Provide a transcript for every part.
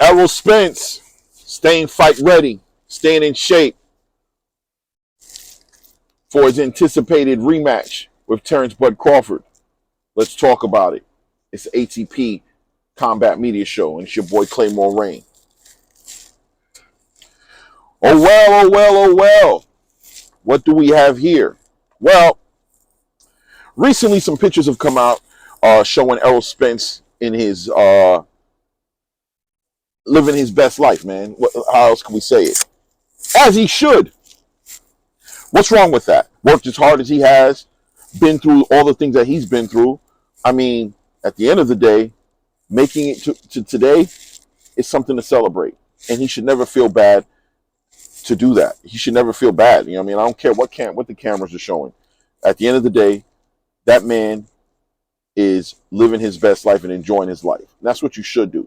Errol Spence staying fight ready, staying in shape for his anticipated rematch with Terrence Bud Crawford. Let's talk about it. It's the ATP Combat Media Show, and it's your boy Claymore Rain. Oh well, oh well, oh well. What do we have here? Well, recently some pictures have come out showing Errol Spence in his living his best life, man. How else can we say it? As he should. What's wrong with that? Worked as hard as he has, been through all the things that he's been through. I mean, at the end of the day, making it to today is something to celebrate. And he should never feel bad to do that. He should never feel bad. You know what I mean? I don't care what the cameras are showing. At the end of the day, that man is living his best life and enjoying his life. And that's what you should do.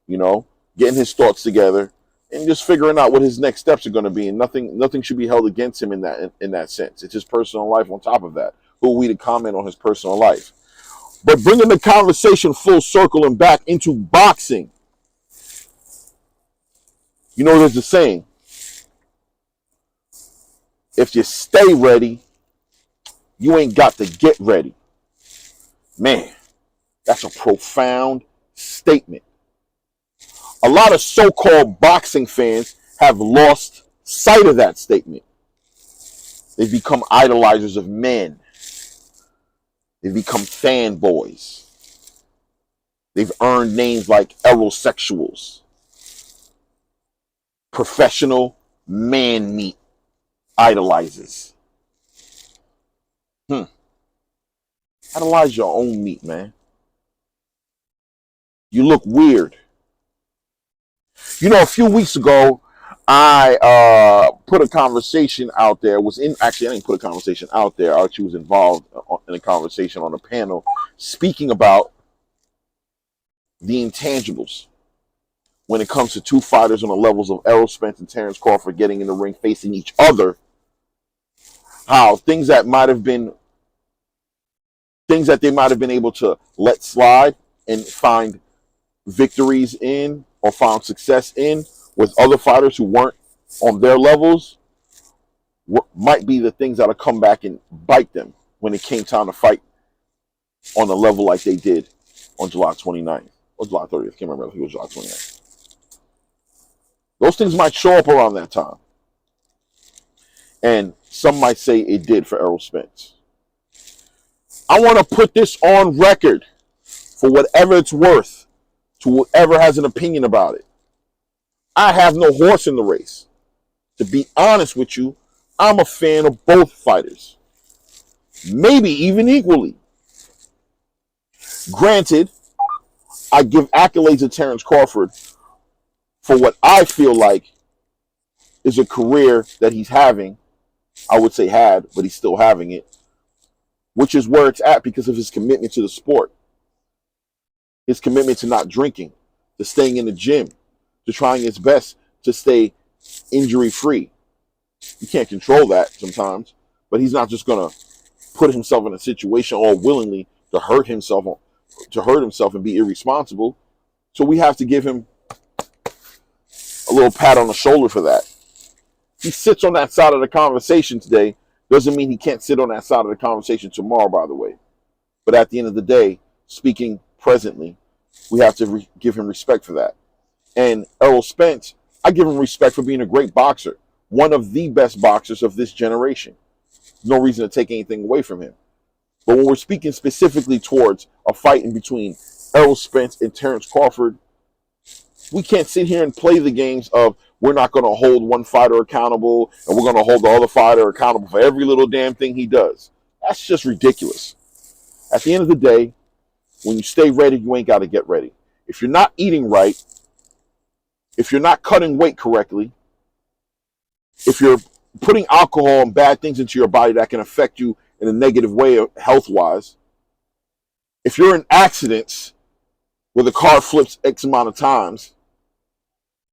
You know, getting his thoughts together and just figuring out what his next steps are going to be. And nothing should be held against him in that sense. It's his personal life on top of that. Who are we to comment on his personal life? But bringing the conversation full circle and back into boxing. You know, there's a saying. If you stay ready, you ain't got to get ready. Man, that's a profound statement. A lot of so-called boxing fans have lost sight of that statement. They've become idolizers of men. They've become fanboys. They've earned names like Errol-sexuals. Professional man meat idolizers. Idolize your own meat, man. You look weird. You know, a few weeks ago, I put a conversation out there. I didn't put a conversation out there. I actually was involved in a conversation on a panel speaking about the intangibles when it comes to two fighters on the levels of Errol Spence and Terrence Crawford getting in the ring facing each other. How things that they might have been able to let slide and find victories in or found success in with other fighters who weren't on their levels might be the things that'll come back and bite them when it came time to fight on a level like they did on July 29th or July 30th. I can't remember if it was July 29th. Those things might show up around that time. And some might say it did for Errol Spence. I want to put this on record for whatever it's worth to whoever has an opinion about it. I have no horse in the race. To be honest with you, I'm a fan of both fighters. Maybe even equally. Granted, I give accolades to Terrence Crawford for what I feel like is a career that he's having. I would say had, but he's still having it. Which is where it's at because of his commitment to the sport. His commitment to not drinking, to staying in the gym, to trying his best to stay injury-free. You can't control that sometimes, but he's not just going to put himself in a situation all willingly to hurt himself and be irresponsible. So we have to give him a little pat on the shoulder for that. He sits on that side of the conversation today. Doesn't mean he can't sit on that side of the conversation tomorrow, by the way. But at the end of the day, speaking presently, we have to give him respect for that. And Errol Spence, I give him respect for being a great boxer. One of the best boxers of this generation. No reason to take anything away from him. But when we're speaking specifically towards a fight in between Errol Spence and Terrence Crawford, we can't sit here and play the games of we're not going to hold one fighter accountable and we're going to hold the other fighter accountable for every little damn thing he does. That's just ridiculous. At the end of the day, when you stay ready, you ain't got to get ready. If you're not eating right, if you're not cutting weight correctly, if you're putting alcohol and bad things into your body that can affect you in a negative way health-wise, if you're in accidents where the car flips X amount of times,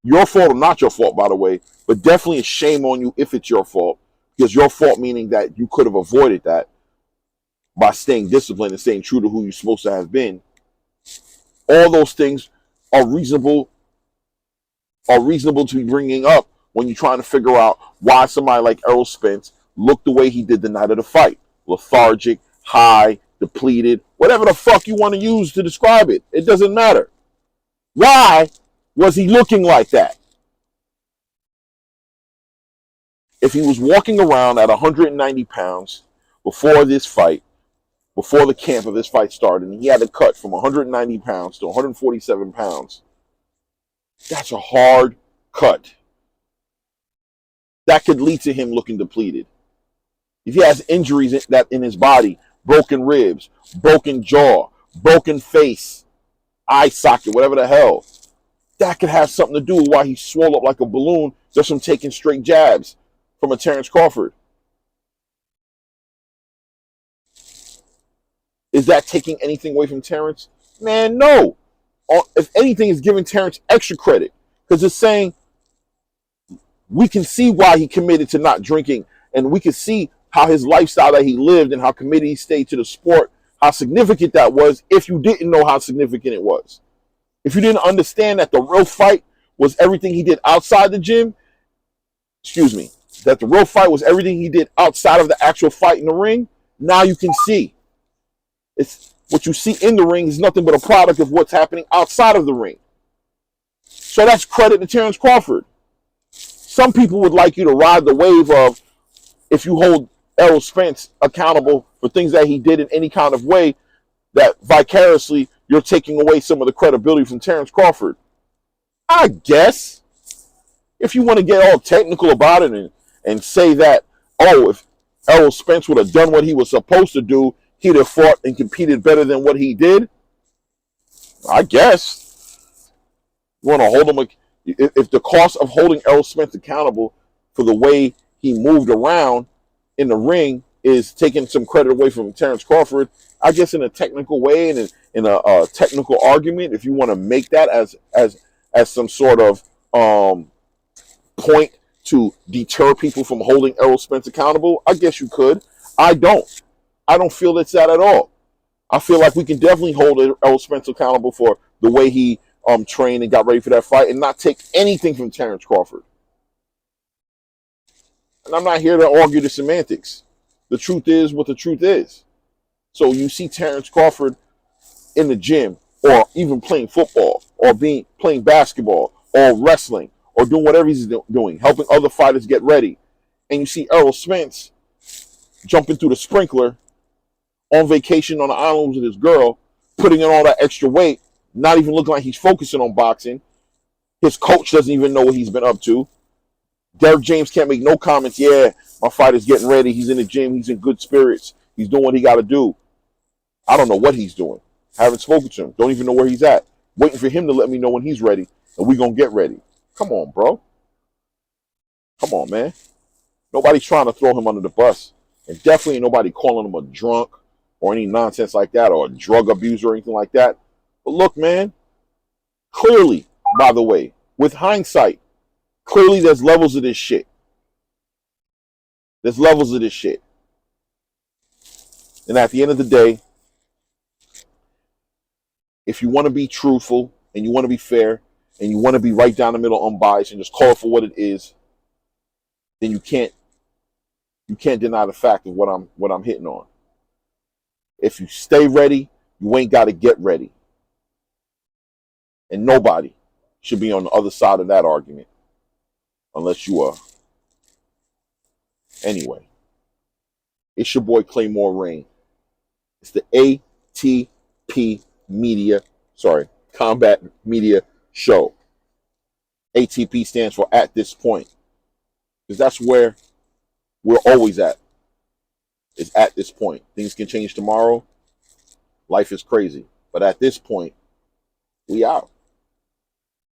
your fault or not your fault, by the way, but definitely a shame on you if it's your fault, because your fault meaning that you could have avoided that by staying disciplined and staying true to who you're supposed to have been. All those things are reasonable are reasonable to be bringing up when you're trying to figure out why somebody like Errol Spence looked the way he did the night of the fight. Lethargic, high, depleted, whatever the fuck you want to use to describe it. It doesn't matter. Why was he looking like that? If he was walking around at 190 pounds before this fight, before the camp of this fight started, and he had to cut from 190 pounds to 147 pounds, that's a hard cut. That could lead to him looking depleted. If he has injuries in his body, broken ribs, broken jaw, broken face, eye socket, whatever the hell, that could have something to do with why he swelled up like a balloon just from taking straight jabs from a Terrence Crawford. Is that taking anything away from Terrence? Man, no. If anything, it's giving Terrence extra credit because it's saying we can see why he committed to not drinking, and we can see how his lifestyle that he lived and how committed he stayed to the sport, how significant that was if you didn't know how significant it was. If you didn't understand that the real fight was everything he did outside the gym, that the real fight was everything he did outside of the actual fight in the ring, now you can see. It's what you see in the ring is nothing but a product of what's happening outside of the ring. So that's credit to Terrence Crawford. Some people would like you to ride the wave of if you hold Errol Spence accountable for things that he did in any kind of way, that vicariously you're taking away some of the credibility from Terrence Crawford. I guess if you want to get all technical about it and say that, oh, if Errol Spence would have done what he was supposed to do, he'd have fought and competed better than what he did. I guess. You want to hold him, if the cost of holding Errol Spence accountable for the way he moved around in the ring is taking some credit away from Terrence Crawford, I guess in a technical way and in a technical argument, if you want to make that as some sort of point to deter people from holding Errol Spence accountable, I guess you could. I don't feel it's that at all. I feel like we can definitely hold Errol Spence accountable for the way he trained and got ready for that fight and not take anything from Terrence Crawford. And I'm not here to argue the semantics. The truth is what the truth is. So you see Terrence Crawford in the gym or even playing football or playing basketball or wrestling or doing whatever he's doing, helping other fighters get ready. And you see Errol Spence jumping through the sprinkler on vacation on the island with his girl, putting in all that extra weight, not even looking like he's focusing on boxing. His coach doesn't even know what he's been up to. Derek James can't make no comments. Yeah, my fighter's getting ready. He's in the gym. He's in good spirits. He's doing what he got to do. I don't know what he's doing. Haven't spoken to him. Don't even know where he's at. Waiting for him to let me know when he's ready, and we're going to get ready. Come on, bro. Come on, man. Nobody's trying to throw him under the bus. And definitely ain't nobody calling him a drunk or any nonsense like that or a drug abuser or anything like that. But look, man, clearly, by the way, with hindsight, clearly there's levels of this shit. There's levels of this shit. And at the end of the day, if you want to be truthful and you want to be fair and you want to be right down the middle, unbiased, and just call it for what it is, then you can't deny the fact of what I'm hitting on. If you stay ready, you ain't got to get ready. And nobody should be on the other side of that argument unless you are. Anyway, it's your boy Claymore Rain. It's the ATP Combat Media Show. ATP stands for at this point. Because that's where we're always at. Is at this point. Things can change tomorrow. Life is crazy. But at this point, we out.